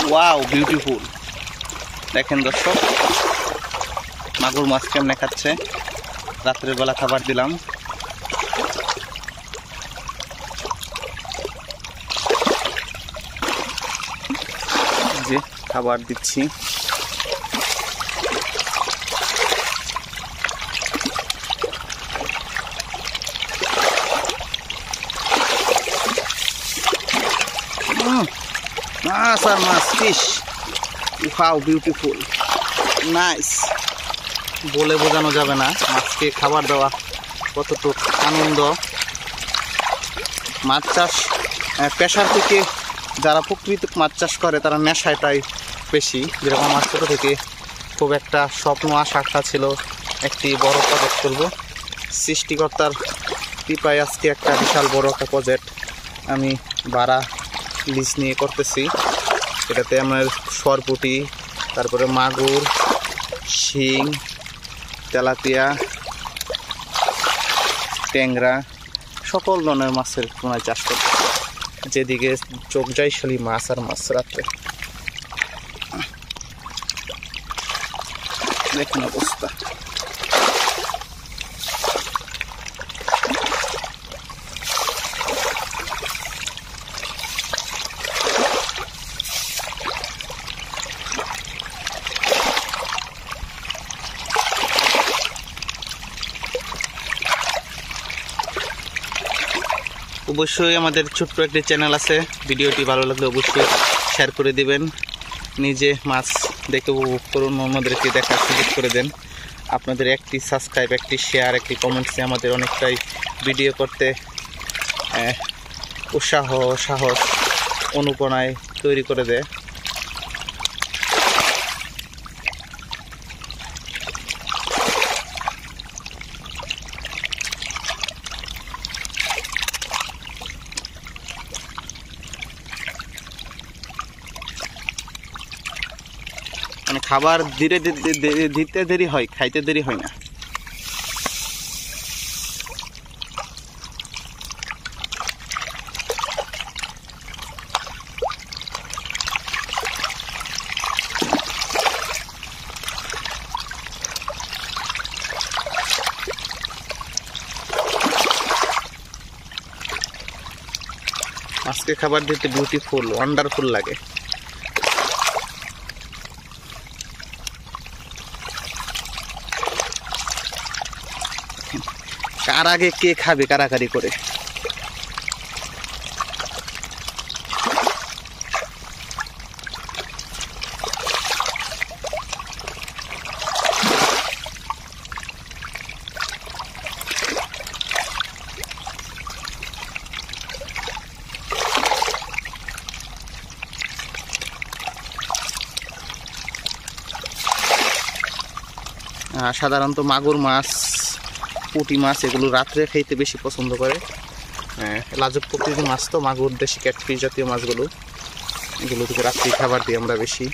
Wow beautiful. দেখেন দর্শক মাগুর মাছ কেমনে খাচ্ছে। রাত্রের বেলা খাবার দিলাম। যে খাবার দিচ্ছি। মাছ আর মাছ ফিশ, ওয়াও বিউটিফুল, নাইস। বলে বোঝানো যাবে না মাছকে খাবার দেওয়া কতটুকু আনন্দ। মাছ চাষ পেশার থেকে যারা প্রকৃত মাছ চাষ করে তারা নেশাটাই বেশি। যেরকম আমার ছোটো থেকে খুব একটা স্বপ্ন আশা ছিল একটি বড় প্রজেক্ট করব। সৃষ্টিকর্তার কৃপায় আজকে একটা বিশাল বড় একটা প্রজেক্ট আমি ভাড়া লিজ নিয়ে করতেছি। এটাতে আমার সরপুঁটি, তারপরে মাগুর, শিং, তেলাপিয়া, ট্যাংরা সকল ধরনের মাছের পোনায় চাষ করতে। যেদিকে চোখ যায় খালি মাছ আর মাছ। রাত্রে দেখুন অবস্থা। অবশ্যই আমাদের ছোট্ট একটি চ্যানেল আছে, ভিডিওটি ভালো লাগলে অবশ্যই শেয়ার করে দিবেন। নিজে মাছ দেখে উপভোগ করুন, অন্যদেরকে দেখার সুযোগ করে দেন। আপনাদের একটি সাবস্ক্রাইব, একটি শেয়ার, একটি কমেন্টসে আমাদের অনেকটাই ভিডিও করতে উৎসাহ, সাহস, অনুপ্রেরণায় তৈরি করে দেয়। মানে খাবার ধীরে দিতে দেরি হয়, খাইতে দেরি হয় না। আজকে খাবার দিতে বিউটিফুল, ওয়ান্ডারফুল লাগে। কার আগে কে খাবে কারাকারি করে। সাধারণত মাগুর মাছ, পুঁটি মাছ এগুলো রাত্রে খাইতে বেশি পছন্দ করে। লাজুক প্রকৃতির মাছ তো মাগুর, দেশি ক্যাটফিশ জাতীয় মাছগুলো, এগুলো থেকে রাত্রি খাবার দিই আমরা বেশি।